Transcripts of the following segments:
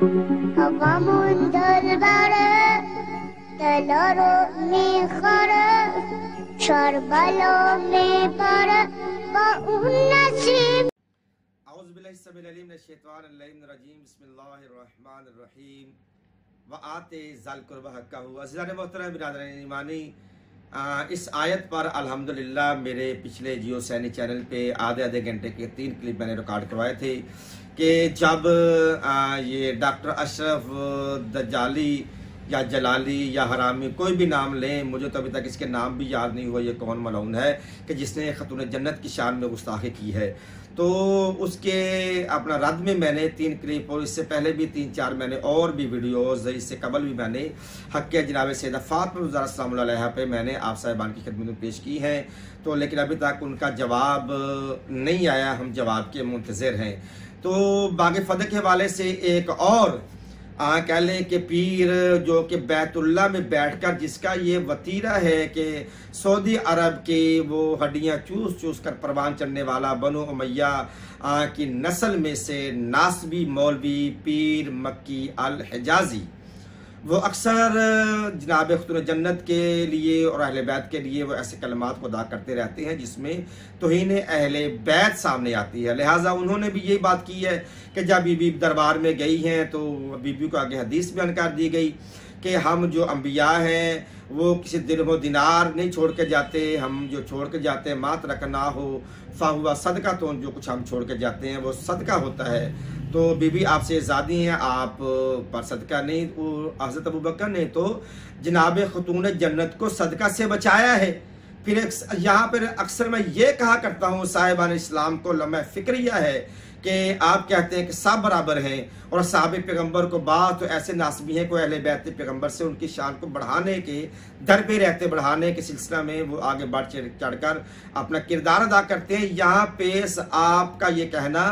Havamın dölbere, telaro mi khare, şarbalo mi pare, ba unnasib. औज़ुबिल्लाहिस्समीउल-अलीम बिस्मिल्लाहिर्रहमानिर्रहीम व आते ज़ल कुर्बा हक़्क़हू। अज़ीज़ान मोहतरम बिरादरान ईमानी, इस आयत पर अल्हम्दुलिल्लाह मेरे पिछले जियो सैनी चैनल पे आधे घंटे के 3 क्लिप मैंने रिकॉर्ड करवाए थे कि जब ये डॉक्टर अशरफ दज्जाली या जलाली या हरामी कोई भी नाम लें, मुझे तो अभी तक इसके नाम भी याद नहीं हुआ ये कौन मलऊन है कि जिसने खतून जन्नत की शान में गुस्ताखी की है। तो उसके अपना रद्द में मैंने 3 क्लिप और इससे पहले भी 3-4 मैंने और भी वीडियोज़, इससे कबल भी मैंने हक़ जनाब सैयदा फ़ातिमा ज़हरा सलामुल्लाह अलैहा पे मैंने आप साहिबान की खिदमत में पेश की हैं। तो लेकिन अभी तक उनका जवाब नहीं आया, हम जवाब के मुंतज़िर हैं। तो बाग़ फ़द के हवाले से एक और कह लें कि पीर जो कि बैतुल्ला में बैठकर जिसका ये वतीरा है कि सऊदी अरब के वो हड्डियाँ चूस चूस कर परवान चढ़ने वाला बनु उमैया की नस्ल में से नासबी मौलवी पीर मक्की अल हिजाजी, वो अक्सर जनाब खतून जन्नत के लिए और अहले बैत के लिए वो ऐसे कलमात को अदा करते रहते हैं जिसमें तौहीन अहले बैत सामने आती है। लिहाजा उन्होंने भी यही बात की है कि जब बीबी दरबार में गई हैं तो बीबी को आगे हदीस बयान कर दी गई कि हम जो अंबिया हैं वो किसी दिरहम दिनार नहीं छोड़ के जाते, हम जो छोड़ के जाते हैं मात रखना हो फाहुआ सदका, तो जो कुछ हम छोड़ के जाते हैं वो सदका होता है। तो बीबी आपसे आज़ादी हैं, आप पर सदका नहीं। हज़रत अबू बकर ने तो जनाब खतून जन्नत को सदका से बचाया है। फिर यहाँ पर अक्सर मैं ये कहा करता हूँ साहिबान इस्लाम को लम्हा फिक्रिया है कि आप कहते हैं कि सब बराबर हैं और साहब पैगम्बर को बात तो ऐसे नासबी हैं कोई अहले बैत पैगम्बर से उनकी शान को बढ़ाने के दर पे रहते, बढ़ाने के सिलसिला में वो आगे बढ़ चढ़कर अपना किरदार अदा करते हैं। यहाँ पे आपका ये कहना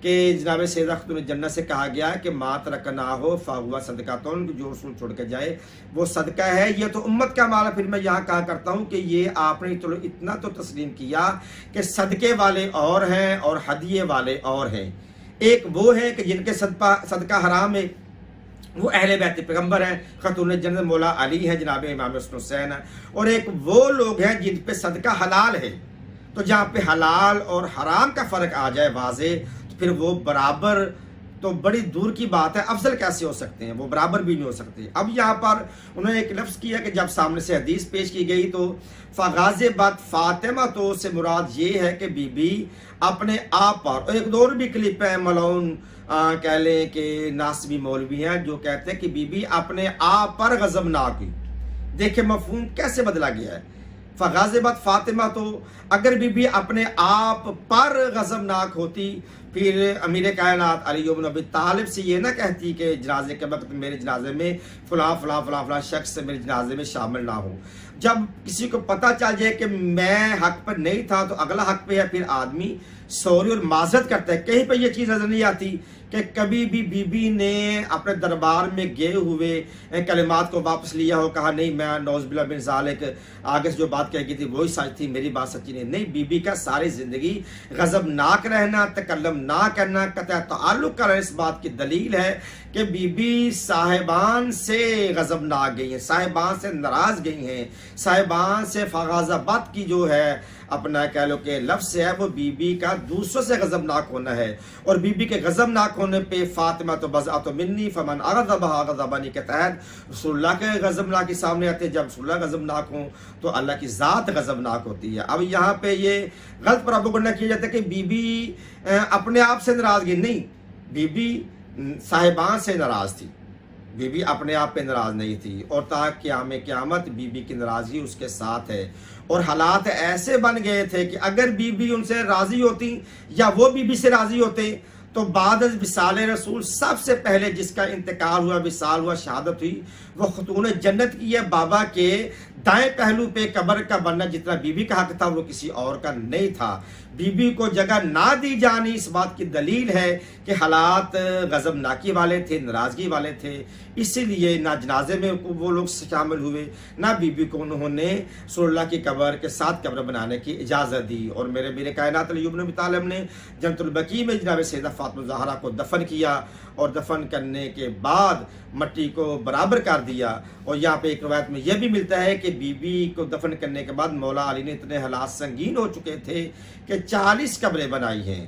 कि जनाब सैयदा खतून जन्नत से कहा गया कि मात रखना हो फाहुआ सदका, तो जो रसूल छोड़ के जाए वो सदका है, ये तो उम्मत का माल है। फिर मैं यहाँ कहा करता हूँ कि ये आपने तो इतना तो तस्लीम किया कि सदके वाले और हैं और हदिये वाले और हैं। एक वो है कि जिनके सदका हराम है, वो अहले बैत पैगम्बर हैं, खतून जन्नत मौला अली हैं, जनाब इमाम हुसैन है। और एक वो लोग हैं जिन पे सदका हलाल है। तो जहाँ पे हलाल और हराम का फ़र्क आ जाए वाज़े, फिर वो बराबर तो बड़ी दूर की बात है, अफजल कैसे हो सकते हैं, वो बराबर भी नहीं हो सकते। अब यहाँ पर उन्होंने एक लफ्ज़ किया कि जब सामने से हदीस पेश की गई तो फ़गाज़ेबत फ़ातिमा, तो उससे मुराद ये है कि बीबी अपने आप पर, और एक और भी क्लिप है मलऊन कह लें कि नासबी मौलवी हैं जो कहते हैं कि बीबी अपने आप पर गज़बनाक हुई। देखिए मफ़हूम कैसे बदला गया है। फ़गाज़ेबत फ़ातिमा, तो अगर बीबी अपने आप पर गज़बनाक होती फिर अमीर कायनात अली इब्न अबी तालिब से ये ना कहती कि जनाजे के वक्त मेरे जनाजे में फ़लाँ फ़लाँ फ़लाँ फ़लाँ शख्स मेरे जनाजे में शामिल ना हो। जब किसी को पता चल जाए कि मैं हक पर नहीं था तो अगला हक पे है, फिर आदमी सॉरी और माजरत करता है। कहीं पर यह चीज़ नजर नहीं आती कि कभी भी बीबी ने अपने दरबार में गए हुए कलिमात को वापस लिया हो, कहा नहीं मैं नौज़बिल्लाह मिन ज़ालिक आगे से जो बात कही थी वही सच थी, मेरी बात सच्ची नहीं। बीबी का सारी ज़िंदगी गज़बनाक रहना, तकल्लम ना करना, कतई ताल्लुक़ का इस बात की दलील है कि बीबी साहिबान से गज़बनाक गई हैं, साहिबान से नाराज़ गई हैं, साहिबान से फ़गाज़ाबत की जो है अपना कह लो कि लफ्ज़ है वो बीबी का दूसरों से गज़बनाक होना है। और बीबी के गज़बनाक होने पे फ़ातिमा तो बज़अत मिन्नी फ़मन अग़ज़बहा गज़बनी के तहत रसूलुल्लाह के गज़बनाक के सामने आते हैं। जब रसूलुल्लाह गज़बनाक हों तो अल्लाह की ज़ात गज़बनाक होती है। अब यहाँ पे ये गलत प्रोपेगेंडा किया जाता है कि बीबी अपने आप से नाराज़गी नहीं, बीबी साहिबान से नाराज़ थी, बीबी अपने आप पे नाराज़ नहीं थी। और क़यामत बीबी की नाराज़गी उसके साथ है। और हालात ऐसे बन गए थे कि अगर बीबी उनसे राज़ी होती या वो बीबी से राज़ी होते तो बाद विसाल रसूल सबसे पहले जिसका इंतकाल हुआ, विसाल हुआ, शहादत हुई, वो खतून जन्नत की है, बाबा के दाएं पहलू पे कब्र का बनना जितना बीबी का हक था वो किसी और का नहीं था। बीबी को जगह ना दी जानी इस बात की दलील है कि हालात गज़बनाकी वाले थे, नाराज़गी वाले थे, इसीलिए ना जनाजे में वो लोग शामिल हुए, ना बीबी को उन्होंने रसूलुल्लाह की कब्र के साथ कब्र बनाने की इजाज़त दी। और मेरे कायनात अली इब्न अबी तालिब ने जन्नतुल बकी में जनाब सैयदा फातिमा ज़हरा को दफन किया और दफन करने के बाद मट्टी को बराबर कर दिया। और यहाँ पे एक रवायत में यह भी मिलता है कि बीबी को दफन करने के बाद मौला अली ने इतने हालात संगीन हो चुके थे कि 40 कब्रें बनाई हैं।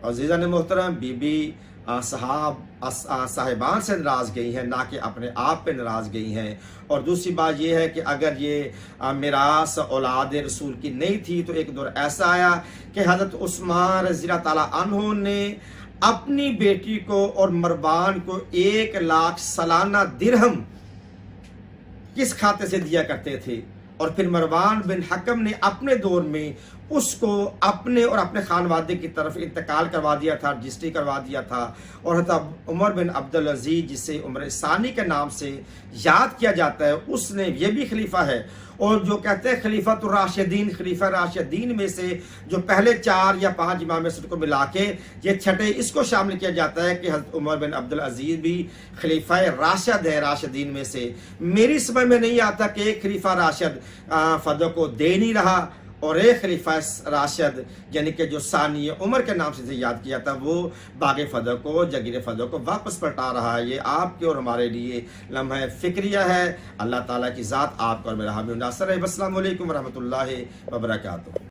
और अज़ीज़ान मोहतरम, बीबी साहिबान से नाराज़ गई हैं, ना कि अपने आप पे नाराज़ गई हैं। और दूसरी बात यह है कि अगर ये मिरास औलाद रसूल की नहीं थी तो एक दौर ऐसा आया कि हज़रत उस्मान रज़ियल्लाहु ताला अन्हु ने अपनी बेटी को और मरवान को 1 लाख सालाना दिरहम किस खाते से दिया करते थे। और फिर मरवान बिन हकम ने अपने दौर में उसको अपने और अपने खानवादे की तरफ इंतकाल करवा दिया था, रजिस्ट्री करवा दिया था। और हज़रत उमर बिन अब्दुल अजीज, जिसे उमर सानी के नाम से याद किया जाता है, उसने ये भी खलीफा है। और जो कहते हैं खलीफातुर राशिदीन, खलीफा राशिदीन में से जो पहले 4 या 5 इमाम को मिला के ये छठे इसको शामिल किया जाता है कि हज़रत उमर बिन अब्दुल अजीज भी खलीफा राशिद है राशिदीन में से। मेरी समझ में नहीं आता कि एक खलीफा राशिद फदो को दे नहीं रहा और एक खलीफा राशिद यानी कि जो सानी उमर के नाम से याद किया था वो बागे फदो को, जगीर फदो को वापस पलटा रहा है। ये आपके और हमारे लिए लम्हा फिक्रिया है। अल्लाह ताला की ज़ात आपको और मेरा हामी नासर है। अस्सलामु अलैकुम व रहमतुल्लाहि व बरकातुहू।